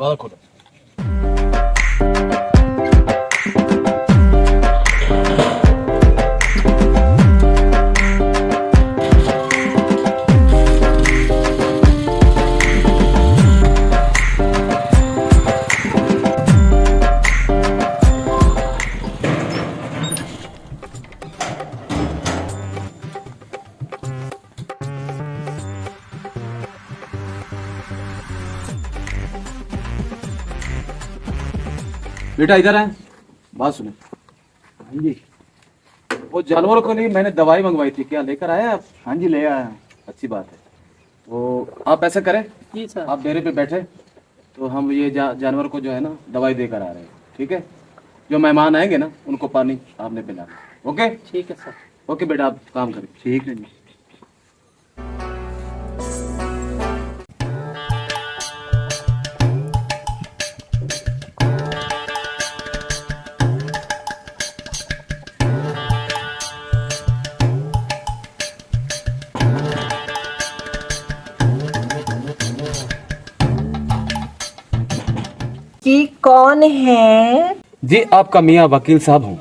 और खोलो। बेटा इधर आए, बात सुने। हाँ जी। वो जानवरों के लिए मैंने दवाई मंगवाई थी, क्या लेकर आए आप? हाँ जी ले आया। अच्छी बात है। तो आप ऐसा करें, जी सर। आप डेरे पे बैठे, तो हम ये जानवर को जो है ना दवाई देकर आ रहे हैं, ठीक है? जो मेहमान आएंगे ना उनको पानी आपने पिलाना। ओके? ठीक है सर। ओके बेटा, आप काम करें। ठीक है जी। जी कौन है? जी आपका मियाँ वकील साहब हूँ।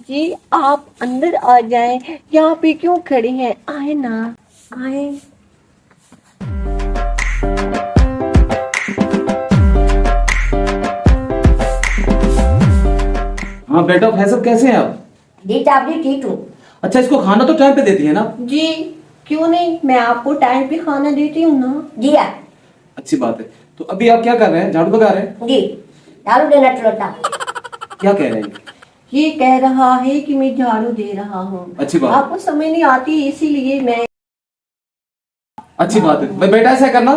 जी आप अंदर आ जाएं, यहाँ पे क्यों खड़े हैं? आए ना, आए। हाँ बेटा फैसल, कैसे हैं आप? जी साहब जी ठीक हूँ। अच्छा, इसको खाना तो टाइम पे देती है ना? जी क्यों नहीं, मैं आपको टाइम पे खाना देती हूँ ना। जी हाँ। अच्छी बात है। तो अभी आप क्या कर रहे हैं? झाड़ू लगा रहे हैं? जी झाड़ू देना चलोता। क्या कह रहे हैं? ये कह रहा है कि मैं झाड़ू दे रहा हूँ। अच्छी बात। आपको समझ नहीं आती इसीलिए मैं। अच्छी बात है। भाई बेटा ऐसा करना,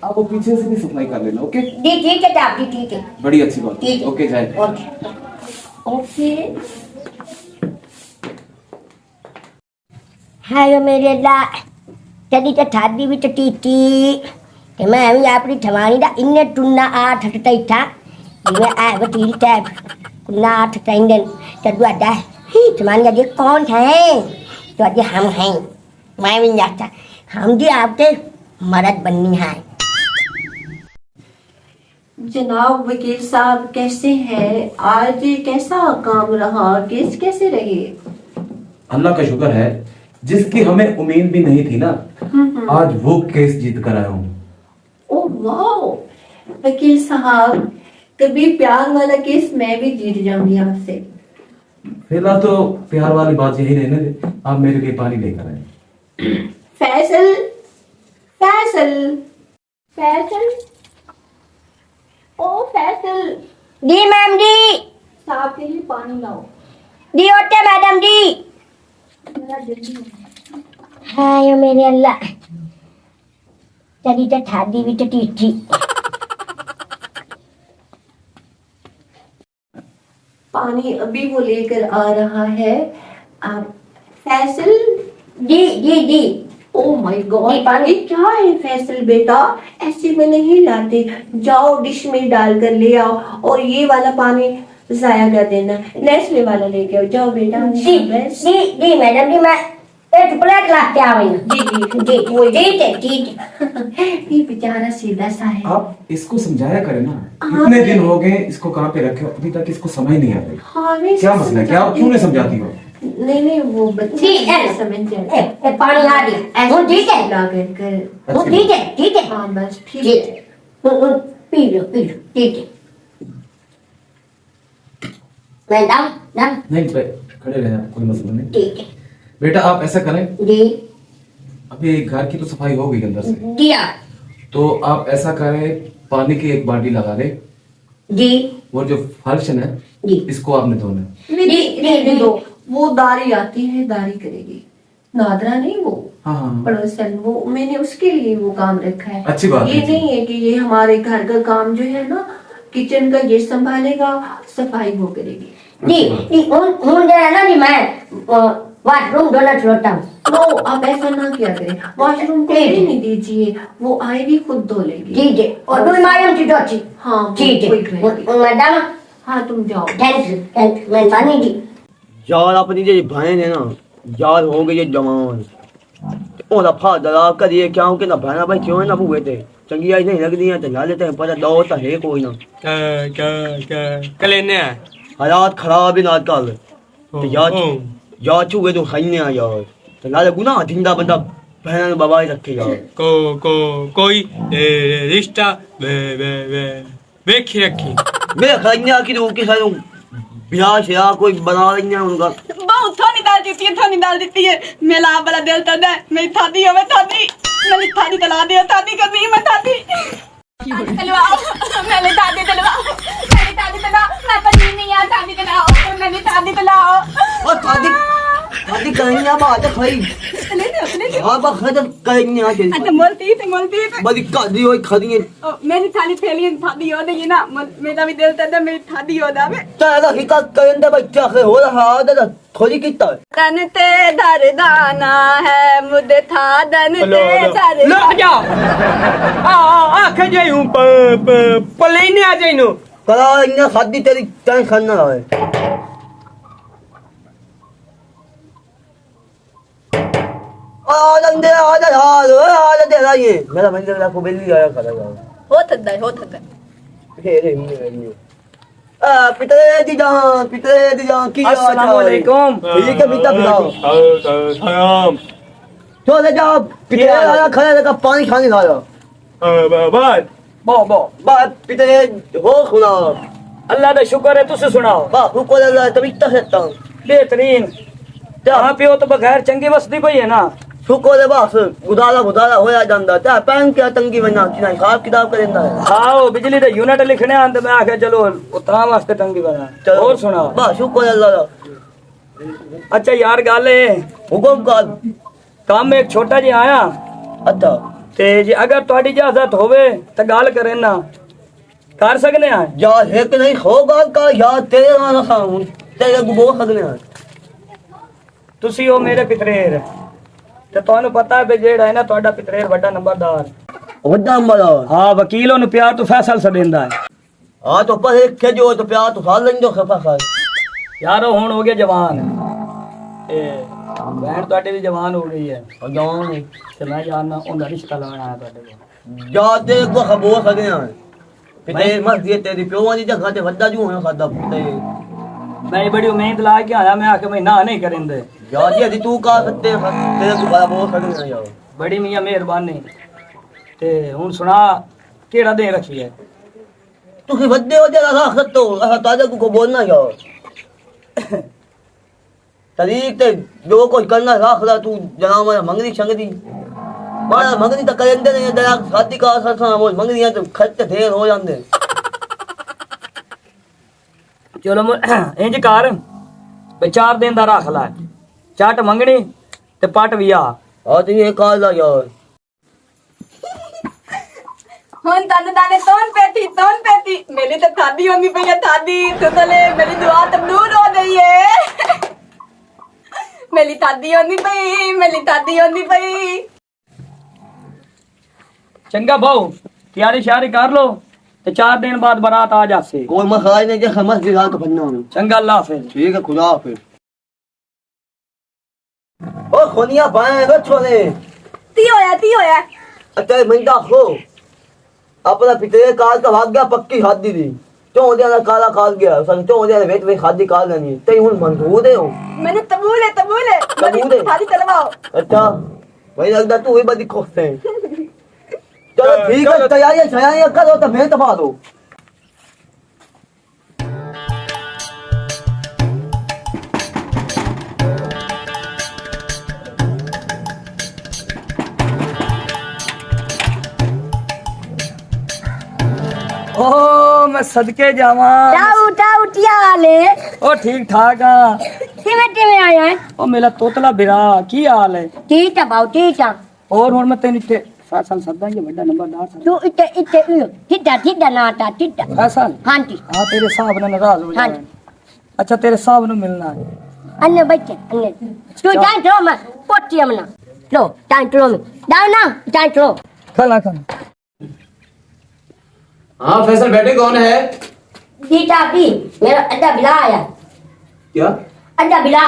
आप वो पीछे से भी सफाई कर लेना। ओके? जी ठीक है साहब जी ठीक है। बड़ी अच्छी बात। ठीक है। ओके जाए। ओके। ओके। हाय मेरे अल्लाह, तदी तो थादी भी तो टीटी कि मैं अभी आपरी ठवानी दा इन्ने टुन्ना आठ हटता था मैं आए बतील टैब कुन्ना आठ टाइंगन तदुआ दा ही ठवानी जी कौन है? तो आज हम हैं, मैं भी जाता हम जी आपके मदद बननी है। जनाब वकील साहब कैसे हैं? आज कैसा काम रहा? केस कैसे रहे? अल्लाह का शुक्र है, जिसकी हमें उम्मीद भी नहीं थी ना, आज वो केस जीत कर आया हूँ। ओह वाह वकील साहब, कभी प्यार वाला केस मैं भी जीत जाऊंगी आपसे। फिलहाल तो प्यार वाली बात यही रहने दे, आप मेरे लिए पानी लेकर आए। फैसल, फैसल, फैसल, ओ फैसल, जी मैम जी। साहब के लिए पानी लाओ। जी होते मैडम जी। जरा जल्दी। हाय मेरे अल्लाह, तदी तो थादी भी तो टीटी। पानी अभी वो लेकर आ रहा है। आप फैसल। जी जी जी। ओ माय गॉड, ये पानी- ये क्या है फैसल बेटा? ऐसे में नहीं लाते, जाओ डिश में डाल कर ले आओ और ये वाला पानी जाया कर देना। नेस्ले वाला लेके आओ, जाओ बेटा। जी बस। जी जी मैडम जी, मैं एक प्लेट ला के आ गई। जी जी जी ठीक है ठीक है। ये बेचारा सीधा सा है। आप इसको समझाया करें ना, हाँ, इतने दिन हो गए इसको कहाँ पे रखे हो, अभी तक इसको समझ नहीं आता। हाँ मैं क्या मसला है? क्या आप क्यों नहीं समझाती हो? नहीं वो बच्चे जी, नहीं समझ जाते। ए, पानी आ गया। वो ठीक है। ला कर वो ठीक है ठीक है। हाँ बस ठीक ठीक है। है। पी लो ठीक है। मैं दाम दाम नहीं खड़े रहे आप, कोई मसला नहीं। ठीक है। बेटा आप ऐसा करें, जी अभी घर की तो सफाई हो गई अंदर से, दिया। तो आप ऐसा करें, पानी की एक बाल्टी लगा दे, जी वो जो फर्श है ना, जी इसको आपने धोना है। नहीं दो, वो दारी आती है, दारी करेगी। नादरा नहीं वो हाँ हाँ पड़ोसन, वो मैंने उसके लिए वो काम रखा है। अच्छी बात ये है जी। नहीं है कि ये हमारे घर का काम जो है ना, किचन का ये संभालेगा, सफाई वो करेगी। जी जी हूँ जो है ना जी, मैं वॉशरूम धोना छोड़ता हूँ। नो आप ऐसा ना किया करें, वॉशरूम को ठीक है। नहीं दीजिए, वो आएगी खुद धो लेगी। ठीक है। और दूध मारियम चीटो अच्छी। हाँ ठीक कोई नहीं। है मैडम। हाँ तुम जाओ। थैंक यू मेहरबानी जी। यार अपनी जो बहन है ना, यार हो गई है जवान, ਉਹਦਾ ਫਾਦਰਾ ਕਰੀਏ ਕਿਉਂਕਿ ਨਾ ਭੈਣਾ ਭਾਈ ਕਿਉਂ ਨਾ ਬੂਏ ਤੇ ਚੰਗੀਆਂ ਹੀ ਨਹੀਂ ਲੱਗਦੀਆਂ ਤੇ ਨਾਲੇ ਤੇ ਪਰ ਦੋ ਤਾਂ ਹੈ ਕੋਈ ਨਾ ਕਲੇਨੇ ਹਾਲਾਤ ਖਰਾਬ ਹੀ ਨਾ ਕੱਲ ਤੇ ਯਾ ਚੂਗੇ ਤੋਂ ਖਾਈਨੇ ਆ ਯਾਰ ਤੇ ਨਾਲੇ ਗੁਨਾਹ ਦਿੰਦਾ ਬੰਦਾ ਭੈਣਾਂ ਨੂੰ ਬਾਬਾ ਹੀ ਰੱਖੇ ਯਾਰ ਕੋਈ ਰਿਸ਼ਤਾ ਵੇਖੀ ਰੱਖੀ ਮੇਰੇ ਖਾਈਆਂ ਕਿ ਤੂੰ ਕਿਸੇ ਨੂੰ ਵਿਆਹ ਸ਼ਿਆ ਕੋਈ ਬਣਾ ਲੈਣਾ ਹੁੰਦਾ बहुत थोड़ी दाल देती है मेरा आप वाला दिल तदा मैं थादी हो मैं थादी मेरी थादी तला दियो थादी कर दी मैं थादी तलवाओ मैंने थादी तलवाओ मेरी थादी तला मैं पनीर नहीं यार थादी तलाओ मैंने थादी तलाओ ओ थादी कहीं बात खाई हां बा खद कहीं आ के अच्छा मोलती बड़ी कादी होई खदी मेरी थाली फैली थादी हो नहीं ना मेरा भी दिल तदा मेरी थादी हो जावे ताला हिका करेंदा बच्चा है हो रहा है थोड़ी किता तन ते दरदाना है मुझे था दन ते दर लग जा आखे जाई हूं पलेने आ जाई नो कला इन्ना खादी तेरी टेंशन ना है आ जा तेरा ये मेरा बंदे को बेली आया करेगा हो थदा हेरे पितरे दी जान की अस्सलाम वालेकुम ठीक है बेटा बुलाओ सलाम तो ले जाओ पितरे आया खड़े लगा पानी खाने लाया बात पितरे हो सुना अल्लाह दा शुक्र है तुसे सुनाओ बापू को अल्लाह तभी तक बेहतरीन जहां पियो तो बगैर चंगी वसदी पई है ना शुक्र है बस गुदारा होया जांदा ता पैन क्या तंगी बना कि नहीं हिसाब किताब करेंदा है हां बिजली दे यूनिट लिखने आंदे मैं आखे चलो उतना वास्ते तंगी बना और सुना बस शुक्र है अल्लाह अच्छा यार गल है हुक्म कर काम एक छोटा जी आया अच्छा ते जे अगर ਤੁਹਾਡੀ इजाजत होवे तो गल करें ना कर सकने हैं या है कि नहीं होगा का या तेरे ना खाऊं तेरे को बोल सकने हैं ਤੁਸੀਂ ਹੋ ਮੇਰੇ ਪਿਤਰੇਰ ਤੇ ਤੁਹਾਨੂੰ ਪਤਾ ਹੈ ਵੀ ਜਿਹੜਾ ਹੈ ਨਾ ਤੁਹਾਡਾ ਪਿਤਰੇਰ ਵੱਡਾ ਨੰਬਰਦਾਰ वड्डा मरा ਹਾਂ ਵਕੀਲ ਉਹਨੂੰ ਪਿਆਰ ਤੋਂ ਫੈਸਲਾ ਸਦਿੰਦਾ ਹੈ हां तो पर एक के जो तो प्यार तो साल लेंगे खफा खाए ਯਾਰ ਉਹ ਹੁਣ ਹੋ ਗਿਆ ਜਵਾਨ ਤੇ ਭੈਣ ਤੁਹਾਡੀ ਵੀ ਜਵਾਨ ਹੋ ਗਈ ਹੈ और जान नहीं ਤੇ ਮੈਂ ਜਾਣਨਾ ਉਹਦਾ ਰਿਸ਼ਤਾ ਲਾਉਣ ਆਇਆ ਤੁਹਾਡੇ ਕੋਲ या तेरे को खबो सकने हैं पिते मत ये तेरी प्योवां दी जगह ते वड्डा जो होना खादा ते मैं बड़ी उम्मीद ला के आया मैं आके मैं ना नहीं करेंदे या जी तू का सकते तेरे को बड़ा बोल सकने हैं यार बड़ी मियां मेहरबानी ते हुन सुना केड़ा दे रखी है तू वड्डे हो जा रख सकते हो ऐसा ताजे को बोलना यार तरीक ते जो कुछ करना रख ला तू जना मारा मंगनी शंगदी मारा मंगनी तो करेंदे नहीं दया शादी का असर वो मंगनी तो खर्च ढेर हो जांदे चलो इंज कर बे 4 दिन दा रख ला चट मंगनी ते पट विया हां तो ये काल ला यार हुन तन दाने तोन पेती मेरी तो थादी होनी पई है थादी तो ले मेरी दुआ तो दूर हो गई है मेरी थादी होनी पई चंगा भाऊ तैयारी शारी कर लो ते 4 दिन बाद बारात आ जासे कोई मसाज नहीं जे समझ दिला तो बनना में चंगा अल्लाह हाफिज ठीक है खुदा हाफिज ओ खोनिया बाएं रो छोरे ती होया अच्छा मंदा हो अपना पिते काल का भाग गया पक्की शादी दी तो ओदे काला काल गया सन तो ओदे वेट वे शादी काल नहीं ते हुन मंजूर है हो मैंने तबूल है तबूल है। थादी तलवाओ अच्छा भाई लगता तू ही बड़ी खुश है चलो ठीक है तैयारी करो तो मैं दबा दो ओ मैं सदके जावा उठिया वाले ओ ठीक ठाक हां किवें आया है ओ मेरा तोतला बिरा की हाल है ठीक है बाऊ ठीक है और हुन मैं तेन इत्थे फैसल सदा ये बड़ा नंबरदार सा तू इते ठिड्डा नाटा ठिड्डा फैसल हाँ जी हां तेरे साहब ने नाराज हो हाँ जाए अच्छा तेरे साहब ने मिलना है अन्ने बच्चे अन्ने तू टाइम लो मैं पोटी हमना लो टाइम लो मैं दाव ना टाइम लो खाना खाना हाँ फैसल बैठे कौन है दीटा भी मेरा अड्डा बिला आया क्या अड्डा बिला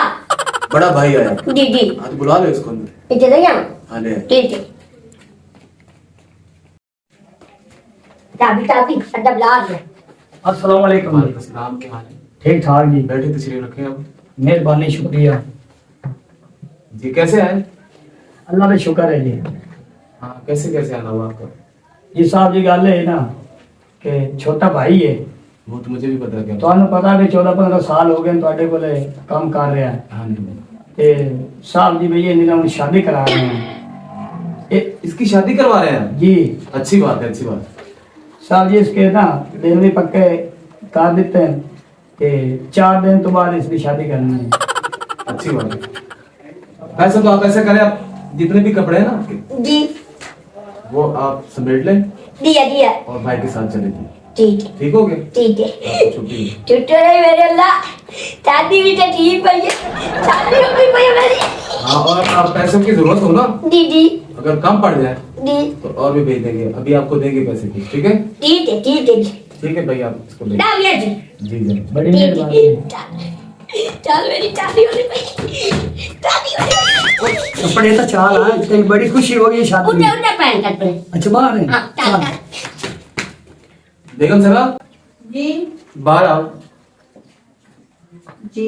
बड़ा भाई आया जी हाँ तो बुला लो इसको अंदर इधर ले आना हाँ ले ठीक है चाबी चाबी अदब ला दिया अस्सलाम वालेकुम। सलाम, क्या हाल है? ठीक ठाक जी, बैठे तशरीफ रखें आप। मेहरबानी शुक्रिया। जी कैसे आए? अल्लाह का शुक्र है जी। हाँ कैसे कैसे आना हुआ आपका? जी साहब जी गल है ना कि छोटा भाई है, वो तो मुझे भी पता है क्या। ਤੁਹਾਨੂੰ ਪਤਾ ਵੀ 14-15 ਸਾਲ ਹੋ ਗਏ ਤੁਹਾਡੇ ਕੋਲੇ ਕੰਮ ਕਰ ਰਿਹਾ ਹੈ हाँ जी। ਤੇ ਸਾਹਿਬ ਜੀ ਭਈ ਇਹਨਾਂ ਨੂੰ ਸ਼ਾਦੀ ਕਰਾ ਰਹੇ हैं इसकी शादी करवा रहे हैं? जी अच्छी बात है, अच्छी बात। साहब जी इसके ना दिन भी पक्के कर देते हैं कि 4 दिन तो बाद इसकी शादी करनी है। अच्छी बात है। वैसे तो आप ऐसा करें, आप जितने भी कपड़े हैं ना आपके, जी वो आप समेट लें दिया दिया और भाई के साथ चले जाइए। ठीक है ठीक हो गया? ठीक है आपको छुट्टी है। छुट्टी नहीं मेरे अल्लाह शादी भी तो ठीक है शादी हो गई भैया मेरी हाँ और आप पैसों की जरूरत हो ना, जी जी अगर कम पड़ जाए जी तो और भी भेज देंगे, अभी आपको देंगे पैसे की। ठीक है? ठीक है ठीक है ठीक है भाई, आप इसको ले ना भैया जी जी जी। बड़ी ठीक मेहरबानी है चल मेरी शादी होने भाई शादी होने कपड़े तो चाल है, इतनी बड़ी खुशी हो गई शादी उठे में। उठे पहन कर पहन अच्छा बाहर है? हाँ चल हाँ। चल बेगम साहब जी बाहर आओ। जी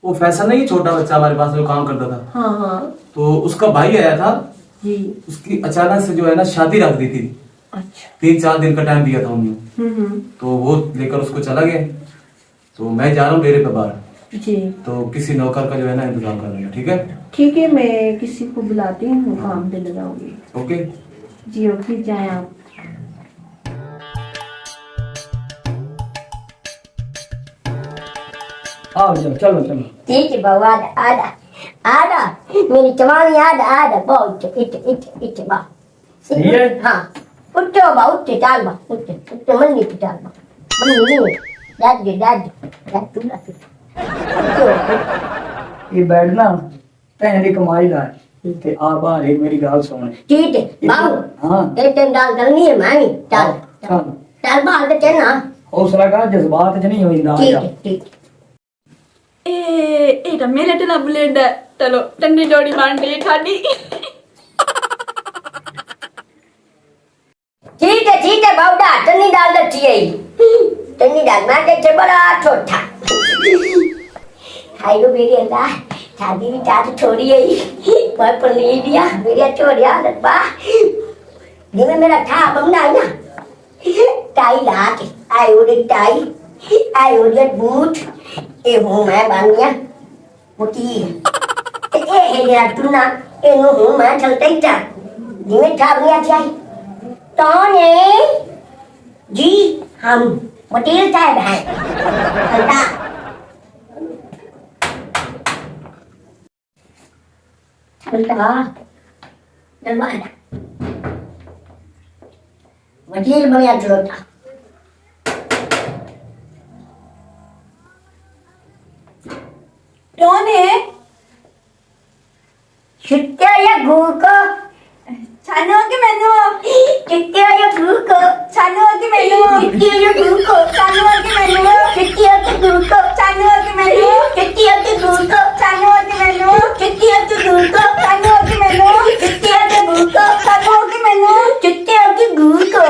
वो फैसल नहीं, छोटा बच्चा हमारे पास जो काम करता था, हाँ हाँ तो उसका भाई आया था, जी उसकी अचानक से जो है ना शादी रख दी थी। अच्छा 3-4 दिन का टाइम दिया था उन्होंने, तो वो लेकर उसको चला गया। तो मैं जा रहा हूँ डेरे पे बाहर, जी तो किसी नौकर का जो है ना इंतजाम कर लेना। ठीक है? ठीक है मैं किसी को बुलाती हूँ काम पे लगाऊंगी ओके। जी ओके जाए आप आओ जाओ चलो चलो। ठीक है बाबू आधा आधा आधा मेरी जवानी आधा आधा बहुत इट इट इट बा सही है? हाँ उठो बा उठे चाल बा उठे उठे मन नहीं चाल बा मन नहीं दाद तू ना ये बेड ना भैन दी कमाई दा है ते आ बाहर एक मेरी गाल सुन। ठीक है बाबू हाँ एक दिन डाल करनी है मैं चल चल चल बाहर के चलना हौसला कर, जज्बात च नहीं होइंदा। ठीक है ठीक है ਇਹ ਤਾਂ ਮੇਰੇ ਤੇ ਨਾ ਬਲੇਡ ਹੈ ਚਲੋ ਟੰਡੀ ਜੋੜੀ ਬਣਦੀ ਠਾਡੀ ठीक है बाबूडा टन्नी डाल दची है टन्नी डाल मैं के बड़ा छोटा हाय लो मेरी अल्लाह शादी भी चाच छोड़ी है मैं पढ़ दिया मेरी छोड़िया लब्बा जिਵੇਂ मेरा था बमना है ना टाई ला के आई उड़ी टाई आई उड़ी बूट ए हूं मैं बन गया मोटी ए है जरा टूना ए नो हूं मैं चलते ही था जिਵੇਂ था गया चाहिए कौन है जी हम वकील साहब हैं चलता चलता दरवाजा वकील बढ़िया चलता कौन है छुट्टिया या घूर को छानो के मेनू छुट्टिया या घूर को छानो के मेनू छुट्टिया या घूर को छानो के मेनू छुट्टिया के घूर को छानो के मेनू छुट्टिया के घूर को छानो के मेनू छुट्टिया के घूर को छानो के मेनू छुट्टिया के घूर को छानो के मेनू छुट्टिया के घूर को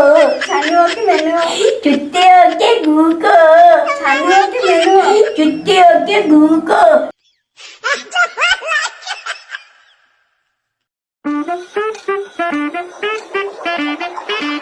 छानो के मेनू छुट्टिया के घूर को छानो के मेनू छुट्टिया के घूर को Thank you.